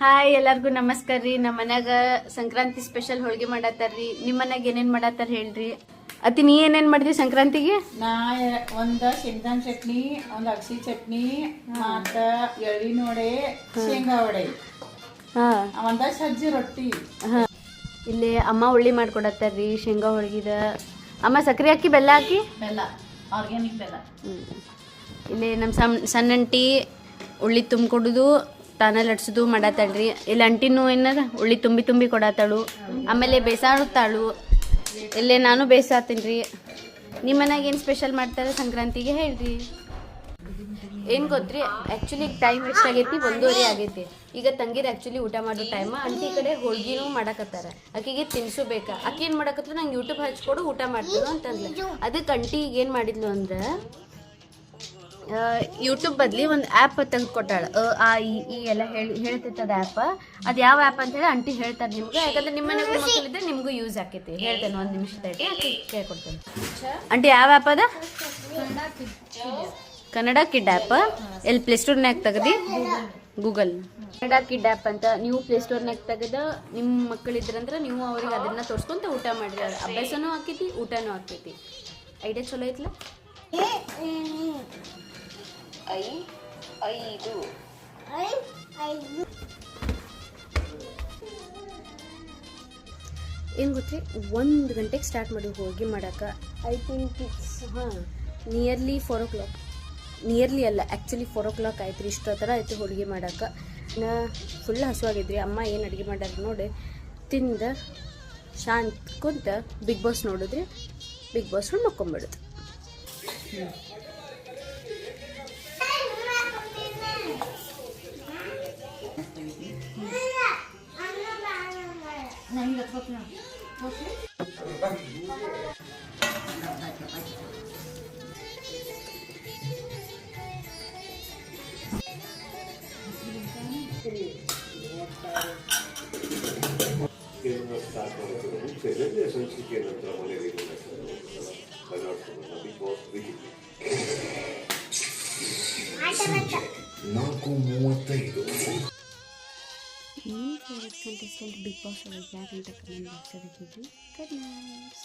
Hi ಎಲ್ಲರಿಗೂ ನಮಸ್ಕಾರ ರೀ. ನಮ್ಮ ಮನ್ಯಾಗ ಸಂಕ್ರಾಂತಿ ಸ್ಪೆಷಲ್ ಹೋಳಿಗೆ ಮಾಡತ್ತಾರ್ರಿ. ನಿಮ್ಮ ಮನ್ಯಾಗ ಏನೇನ್ ಮಾಡತ್ತಾರ ಹೇಳ್ರಿ. ಅತಿ ನೀ ಏನೇನ್ ಮಾಡಿದ್ರಿ ಸಂಕ್ರಾಂತಿಗೆ? ನಾ ಒಂದ ಶೇಂಗಾನ್ ಚಟ್ನಿ, ಒಂದ್ ಅಗಸಿ ಚಟ್ನಿ, ಮತ್ತ ಎಳ್ಳಿನ ವಡೆ, ಶೇಂಗಾ ವಡೆ, ಒಂದ ಸಜ್ಜಿ ರೊಟ್ಟಿ. ಇಲ್ಲಿ ಅಮ್ಮ ಉಳ್ಳಿ ಮಾಡ್ಕೊಡತ್ತಾರ್ರಿ ಶೇಂಗಾ ಹೋಳಿಗೆದ. ಅಮ್ಮ ಸಕ್ಕರೆ ಹಾಕಿ ಬೆಲ್ಲ ಹಾಕಿ ಬೆಲ್ಲ, ಆರ್ಗ್ಯಾನಿಕ್ ಬೆಲ್ಲ. ಇಲ್ಲಿ ನಮ್ಮ ಸಣ್ಣಂಟಿ ಉಳ್ಳಿ ತುಂಬಿಕೊಡುದು ತಾನ ಲಟ್ಸೋದು ಮಾಡತ್ತಾಳ್ರಿ. ಇಲ್ಲಿ ಅಂಟಿನೂ ಏನದ ಉಳ್ಳಿ ತುಂಬಿ ತುಂಬಿ ಕೊಡತ್ತಾಳು. ಆಮೇಲೆ ಬೇಸಾಡುತ್ತಾಳು. ಇಲ್ಲೇ ನಾನು ಬೇಸಾತೀನಿ ರೀ. ನಿಮ್ಮ ಮನ್ಯಾಗ ಏನು ಸ್ಪೆಷಲ್ ಮಾಡ್ತಾರೆ ಸಂಕ್ರಾಂತಿಗೆ ಹೇಳ್ರಿ. ಏನು ಗೊತ್ತ್ರಿ, ಆ್ಯಕ್ಚುಲಿ ಟೈಮ್ ಎಷ್ಟಾಗೈತಿ? 1:30 ಆಗೈತಿ. ಈಗ ತಂಗಿರು ಆ್ಯಕ್ಚುಲಿ ಊಟ ಮಾಡೋ ಟೈಮ್. ಅಂಟಿ ಕಡೆ ಹೋಳ್ಗಿನೂ ಮಾಡಕತ್ತಾರ. ಆಕೆಗೆ ತಿನ್ಸು ಬೇಕಾ. ಆಕೆ ಏನು ಮಾಡಕತ್ರು, ನಂಗೆ ಯೂಟ್ಯೂಬ್ ಹಚ್ಕೊಡು ಊಟ ಮಾಡ್ತೀನಿ ಅಂತಂದ್ಲು. ಅದಕ್ಕೆ ಅಂಟಿ ಈಗ ಏನು ಮಾಡಿದ್ಲು ಅಂದ್ರೆ ಯೂಟ್ಯೂಬ್ ಬದಲಿ ಒಂದು ಆ್ಯಪ್ ತೆಗೆದುಕೊಟ್ಟಾಳ. ಈ ಎಲ್ಲ ಹೇಳ್ತೈತದ ಆ್ಯಪ್. ಅದು ಯಾವ ಆ್ಯಪ್ ಅಂತ ಹೇಳಿ ಅಂಟಿ ಹೇಳ್ತಾರೆ ನಿಮ್ಗೆ. ಯಾಕಂದ್ರೆ ನಿಮ್ಮ ಮನೆಗೂ ಮಕ್ಕಳಿದ್ರೆ ನಿಮಗೂ ಯೂಸ್ ಆಕೈತಿ. ಹೇಳ್ತೇನೆ, 1 ನಿಮಿಷ ತಡಿ ಕೇಳ್ಕೊಡ್ತೇನೆ. ಅಂಟಿ ಯಾವ ಆ್ಯಪ್ ಅದ? Kannada kid app. ಎಲ್ಲಿ ಪ್ಲೇಸ್ಟೋರ್ನಾಗ ತೆಗ್ದು? ಗೂಗಲ್ ಕನ್ನಡ ಕಿಡ್ ಆ್ಯಪ್ ಅಂತ ನೀವು ಪ್ಲೇಸ್ಟೋರ್ನಾಗ ತೆಗೆದು ನಿಮ್ಮ ಮಕ್ಕಳಿದ್ರಂದ್ರೆ ನೀವು ಅವ್ರಿಗೆ ಅದನ್ನ ತೋರಿಸ್ಕೊಂತ ಊಟ ಮಾಡಿರಿ. ಅಭ್ಯಾಸನೂ ಆಕೈತಿ, ಊಟನೂ ಆಕೈತಿ. ಐಡಿಯಾ ಚಲೋ ಐತ್ಲ? 5 ಏನು ಗೊತ್ತಿ, 1 ಗಂಟೆಗೆ ಸ್ಟಾರ್ಟ್ ಮಾಡಿ ಹೋಳಿಗೆ ಮಾಡೋಕೆ. I think it's nearly 4 o'clock. Nearly ಅಲ್ಲ, ಆ್ಯಕ್ಚುಲಿ 4 o'clock ಆಯ್ತು ರೀ. ಇಷ್ಟೋ ಥರ ಆಯಿತು ಹೋಳಿಗೆ ಮಾಡೋಕೆ. ನಾ ಫುಲ್ ಹಸುವಾಗಿದ್ರಿ. ಅಮ್ಮ ಏನು ಅಡುಗೆ ಮಾಡ್ಯಾರ ನೋಡಿ ತಿಂದ ಶಾಂತ ಕುಂತ ಬಿಗ್ ಬಾಸ್ ನೋಡಿದ್ರಿ. ಬಿಗ್ ಬಾಸ್ ನೋಡಿ ಮಕ್ಕೊಂಬಿಡುದು. ಸಂಚಿಕೆ ನಂತರ ಮನೆಯಲ್ಲಿ 4:35. ಕಂಟೆಸ್ಟೆಂಟ್ ಬಿಗ್ ಬಾಸ್ ಒಳಗೆ ಯಾರು ಅಂತ ಕಮೆಂಟ್ ಬಾಕ್ಸ್ ಹಾಕಿದ್ವಿ. Good night.